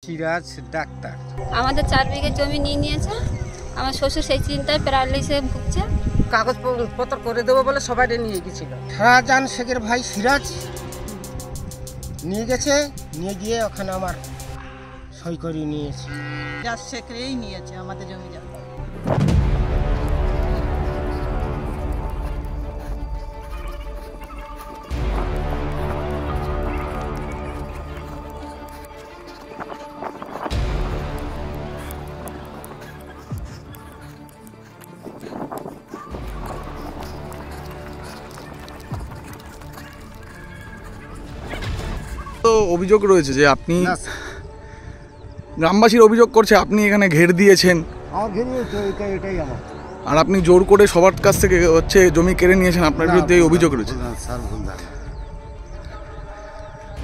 Siraj doctor. আমাদের 4 বিঘে জমি নিয়ে নিয়েছে। আমার শ্বশুর সেই চিন্তায় প্যারালাইসিসে ভুগছে। কাগজপত্র করে দেবো বলে সবাই নিয়ে গেছিল। শাহজাহান শেখের ভাই সিরাজ নিয়ে গেছে, নিয়ে গিয়ে ওখানে আমার সই করে নিয়েছে। সিরাজ শেখরেই নিয়েছে আমাদের জমি জায়গা। তো অভিযোগ রয়েছে যে আপনি গ্রামবাসীর অভিযোগ করছে আপনি এখানে ঘের দিয়েছেন। আমার এটাই আমার। আর আপনি জোর করে সবার কাছ থেকে হচ্ছে জমি কেড়ে নিয়েছেন, আপনার বিরুদ্ধে এই অভিযোগ রয়েছে। স্যার ভুল ধারণা,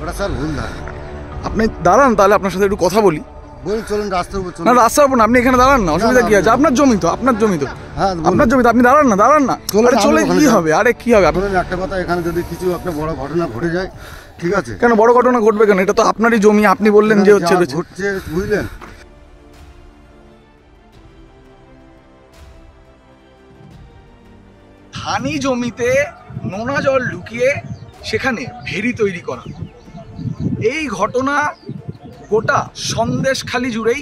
ওটা স্যার ভুল ধারণা। আপনি দাঁড়ান, তাহলে আপনার সাথে একটু কথা বলি। চলুন রাস্তার উপর চলুন। না, রাস্তার উপর না, আপনি এখানে দাঁড়ান না, অসুবিধা কি আছে? আপনার জমি তো, আপনার জমি তো, আপনার জমি তো, আপনি দাঁড়ান না, দাঁড়ান না। আরে চলে কি হবে? আরে কি হবে? আপনার একটা কথা, এখানে যদি কিছু একটা বড় ঘটনা ঘটে যায়, ঠিক আছে? কেন বড় ঘটনা ঘটবে কেন? এটা তো আপনারই জমি, আপনি বললেন যে হচ্ছে ঘটছে, বুঝলেন? ধানি জমিতে নোনা জল ঢুকিয়ে সেখানে ভেরি তৈরি করা, এই ঘটনা গোটা সন্দেশখালি জুড়েই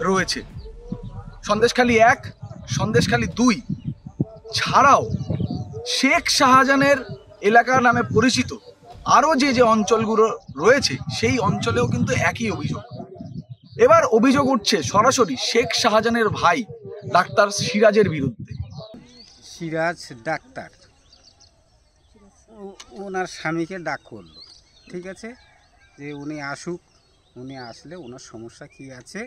রয়েছে। সন্দেশখালি 1, সন্দেশখালি 2 ছাড়াও শেখ শাহজাহানের এলাকা নামে পরিচিত আরও যে অঞ্চলগুলো রয়েছে সেই অঞ্চলেও কিন্তু একই অভিযোগ। এবার অভিযোগ উঠছে সরাসরি শেখ শাহজাহানের ভাই ডাক্তার সিরাজের বিরুদ্ধে। সিরাজ ডাক্তার ওনার স্বামীকে ডাক করলো, ঠিক আছে, যে উনি আসুক, উনি আসলে ওনার সমস্যা কী আছে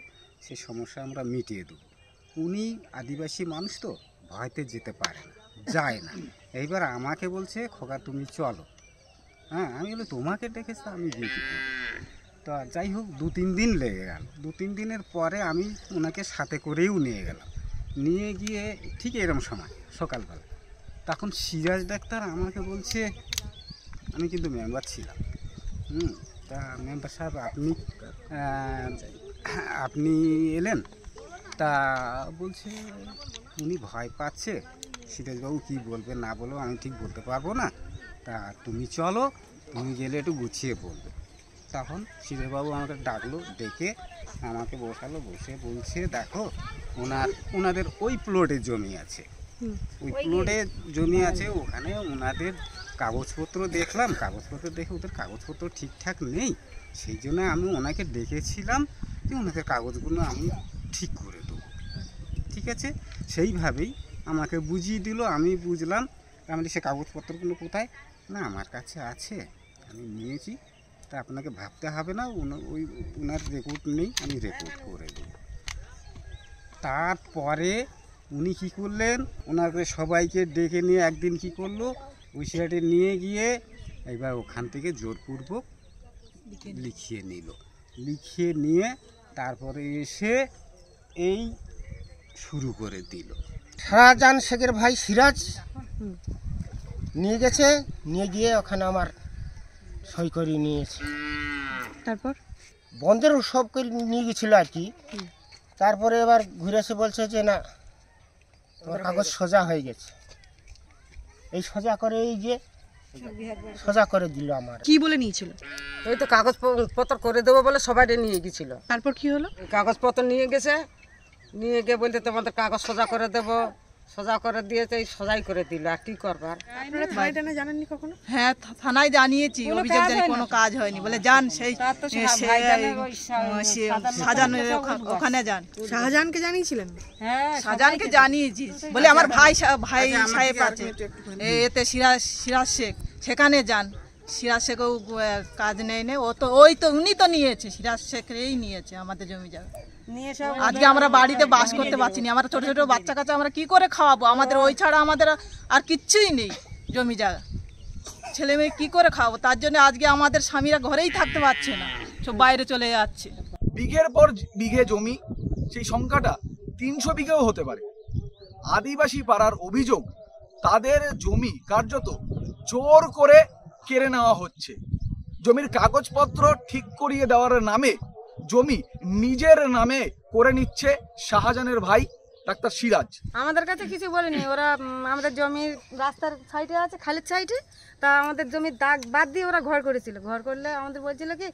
সেই সমস্যা আমরা মিটিয়ে দেবো। উনি আদিবাসী মানুষ তো ভয়তে যেতে পারে না, যায় না। এইবার আমাকে বলছে খোকা তুমি চলো। হ্যাঁ, আমি বলি তোমাকে ডেকেছে, আমি গিয়ে কী করব? তো যাই হোক 2-3 দিন লেগে গেল। 2-3 দিনের পরে আমি ওনাকে সাথে করেও নিয়ে গেলাম। নিয়ে গিয়ে ঠিক এরকম সময় সকালবেলা, তখন সিরাজ ডাক্তার আমাকে বলছে, আমি কিন্তু মেম্বার ছিলাম, তা মেম্বার সাহেব আপনি এলেন, তা বলছে উনি ভয় পাচ্ছে, সিরাজবাবু কী বলবে না বলবো আমি ঠিক বলতে পারবো না, তা তুমি চলো, তুমি গেলে একটু গুছিয়ে বলবে। তখন সিরাজবাবু আমাকে ডাকলো, ডেকে আমাকে বসালো, বসে বলছে দেখো ওনাদের ওই প্লটে জমি আছে, ওই প্লটে জমি আছে, ওখানে ওনাদের কাগজপত্র দেখলাম, কাগজপত্র দেখে ওদের কাগজপত্র ঠিকঠাক নেই, সেই জন্য আমি ওনাকে ডেকেছিলাম যে ওনাদের কাগজগুলো আমি ঠিক করে দেবো, ঠিক আছে? সেইভাবেই আমাকে বুঝিয়ে দিল, আমি বুঝলাম। আমি সে কাগজপত্রগুলো কোথায়? না আমার কাছে আছে, আমি নিয়েছি, তা আপনাকে ভাবতে হবে না, ওনার রেকর্ড নেই, আমি রেকর্ড করে দেব। তারপরে উনি কী করলেন, ওনাকে সবাইকে ডেকে নিয়ে একদিন কী করলো, ওই সাইডে নিয়ে গিয়ে এবার ওখান থেকে জোরপূর্বক লিখিয়ে নিল। লিখিয়ে নিয়ে তারপরে এসে এই শুরু করে দিল। শাহজাহান শেখের ভাই সিরাজ নিয়ে গেছে, নিয়ে গিয়ে ওখানে আমার সই করে নিয়েছে। তারপর বন্ধের সব করে নিয়ে গেছিল আর কি। তারপরে এবার ঘুরে এসে বলছে যে না তোমার কাগজ সোজা হয়ে গেছে। এই সোজা করে এই যে সোজা করে দিল। আমার কি বলে নিয়েছিল? এই তো কাগজপত্র করে দেবো বলে সবাই নিয়ে গেছিল। তারপর কি হলো? কাগজপত্র নিয়ে গেছে, নিয়ে গিয়ে বলতে তোমাদের কাগজ সোজা করে দেবো, সোজা করে দিয়েছে, এই সোজাই করে দিল। আর কি করবার? আপনারা থানায় জানাননি কখনো? হ্যাঁ, থানায় জানিয়েছি, অভিযোগ জানি কোনো কাজ হয়নি বলে যান সেই শাহজাহানের ওখানে যান। শাহজাহানকে জানিয়েছিলেন? হ্যাঁ, শাহজাহানকে জানিয়েছি বলে আমার ভাই সাহেব আছে এতে সিরাজ শেখ, সেখানে যান। সিরাজ শেখও কাজ নেই, ও তো উনি তো নিয়েছে, সিরাজ শেখই নিয়েছে আমাদের জমি জায়গা। আজকে আমরা বাড়িতে বাস করতে পারছি না, আমরা ছোট ছোট বাচ্চা কাচ্চা আমরা কি করে খাওয়াবো? আমাদের ওই ছাড়া আমাদের আর কিচ্ছুই নেই, জমি জায়গা, ছেলে মেয়ে কি করে খাওয়াবো? তার জন্য আজকে আমাদের স্বামীরা ঘরেই থাকতে পারছে না, সব বাইরে চলে যাচ্ছে। বিঘের পর বিঘে জমি, সেই সংখ্যাটা 300 বিঘেও হতে পারে। আদিবাসী পাড়ার অভিযোগ তাদের জমি কার্যত জোর করে কেড়ে নেওয়া হচ্ছে। জমির কাগজপত্র ঠিক করিয়ে দেওয়ার নামে জমি নিজের নামে করে নিচ্ছে শাহজাহানের ভাই ডাক্তার সিরাজ। আমাদের কাছে কিছু বলেনি ওরা। আমাদের জমির রাস্তার সাইডে আছে, খালের সাইডে, তা আমাদের জমির দাগ বাদ দিয়ে ওরা ঘর করেছিল। ঘর করলে আমাদের বলছিল কি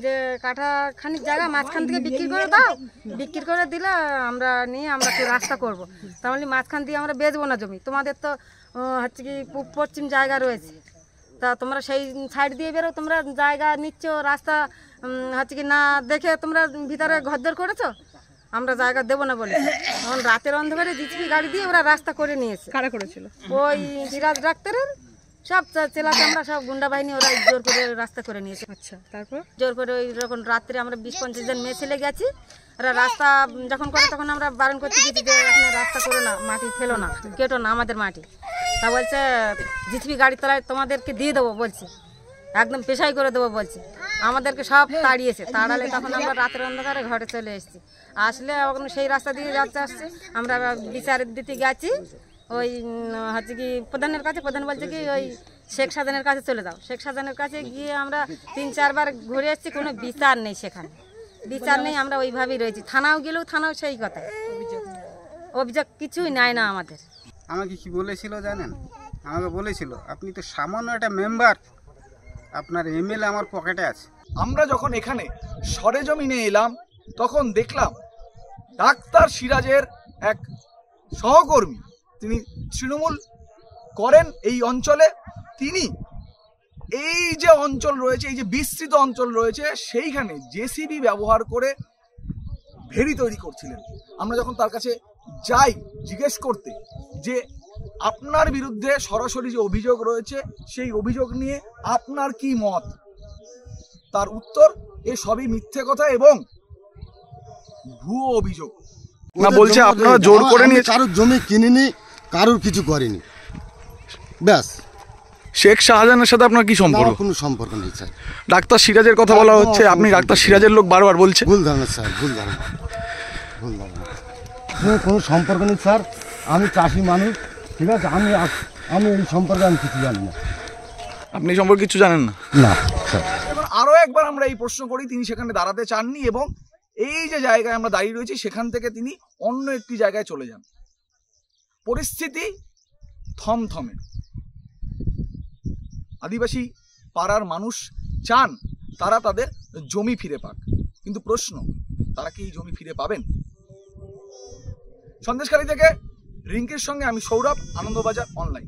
যে কাঠা খানিক জায়গা মাঝখান থেকে বিক্রি করে দাও, বিক্রি করে দিলে আমরা নিয়ে আমরা একটু রাস্তা করব। তাহলে মাঝখান দিয়ে আমরা বেচবো না জমি, তোমাদের তো হচ্ছে কি পশ্চিম জায়গা রয়েছে, তা তোমরা সেই সাইড দিয়ে বেরো, তোমরা জায়গা নিচ্ছ, রাস্তা হচ্ছে কি না দেখে তোমরা ভিতরে ঘরদর করেছো, আমরা জায়গা দেবো না বলে। এখন রাতের অন্ধকারে জিসিপি গাড়ি দিয়ে ওরা রাস্তা করে নিয়েছে। কারা করেছিল? ওই সিরাজ ডাক্তারের সব চেলাকে আমরা সব গুন্ডা বাহিনী ওরা জোর করে রাস্তা করে নিয়েছে। আচ্ছা, তারপর? জোর করে ওই যখন রাত্রে আমরা 20-25 জন মেয়ে ছেলে গেছি, ওরা রাস্তা যখন করে তখন আমরা বারণ করতে গেছি যে এখানে রাস্তা করো না, মাটি ফেলো না, কেটো না আমাদের মাটি। তা বলছে জিসিপি গাড়ি তলায় তোমাদেরকে দিয়ে দেবো বলছে, একদম পেশাই করে দেবো বলছে। আমাদেরকে সব তাড়িয়েছে। তাড়ালে তখন আমরা রাতের অন্ধকারে ঘরে চলে এসেছি। আসলে এখন সেই রাস্তা দিয়ে যাচ্ছে আসছে, আমরা বিচার দিতে গেছি ওই হচ্ছে কি প্রধানের কাছে। প্রধান বলছে কি ওই শেখ শাহজাহানের কাছে চলে যাও। শেখ শাহজাহানের কাছে গিয়ে আমরা 3-4 বার ঘুরে এসেছি, কোনো বিচার নেই সেখানে, বিচার নেই। আমরা ওইভাবেই রয়েছি। থানাও গেলেও থানাও সেই কথা, অভিযোগ কিছুই নেয় না আমাদের। আমাকে কি বলেছিল জানেন? আমাকে বলেছিল আপনি তো সামান্য একটা মেম্বার, আপনার এমএলএ আমার পকেটে আছে। আমরা যখন এখানে সরেজমিনে এলাম তখন দেখলাম ডাক্তার সিরাজের এক সহকর্মী, তিনি তৃণমূল করেন এই অঞ্চলে, তিনি এই যে অঞ্চল রয়েছে, এই যে বিস্তৃত অঞ্চল রয়েছে, সেইখানে জেসিবি ব্যবহার করে ভেড়ি তৈরি করছিলেন। আমরা যখন তার কাছে যাই জিজ্ঞেস করতে যে আপনার বিরুদ্ধে সরাসরি যে অভিযোগ রয়েছে সেই অভিযোগ নিয়ে আপনার কি মত, তার উত্তর এ সবই মিথ্যে কথা এবং ভুয়ো অভিযোগ। না, বলছে আপনারা জোর করে নিয়ে কারোর জমি কিনিনি, কারোর কিছু করেনি, ব্যাস। শেখ শাহজাহানের সাথে আপনার কি সম্পর্ক? কোনো সম্পর্ক নেই স্যার। ডাক্তার সিরাজের কথা বলা হচ্ছে, আপনি ডাক্তার সিরাজের লোক বারবার বলছে। ভুল ধারণা স্যার, ভুল ধারণা, ভুল ধারণা। কোনো সম্পর্ক নেই স্যার। আমি চাষি মানুষ, ঠিক আছে, আমি এই সম্পর্কে আমি কিছু জানি না। আপনি এই সম্পর্কে কিছু জানেন না? না স্যার। এবার আরও একবার আমরা এই প্রশ্ন করি, তিনি সেখানে দাঁড়াতে চাননি এবং এই যে জায়গায় আমরা দাঁড়িয়ে রয়েছি সেখান থেকে তিনি অন্য একটি জায়গায় চলে যান। পরিস্থিতি থমথমে। আদিবাসী পাড়ার মানুষ চান তারা তাদের জমি ফিরে পাক, কিন্তু প্রশ্ন তারা কি এই জমি ফিরে পাবেন? সন্দেশখালী থেকে রিঙ্কির সঙ্গে আমি সৌরভ, আনন্দবাজার অনলাইন।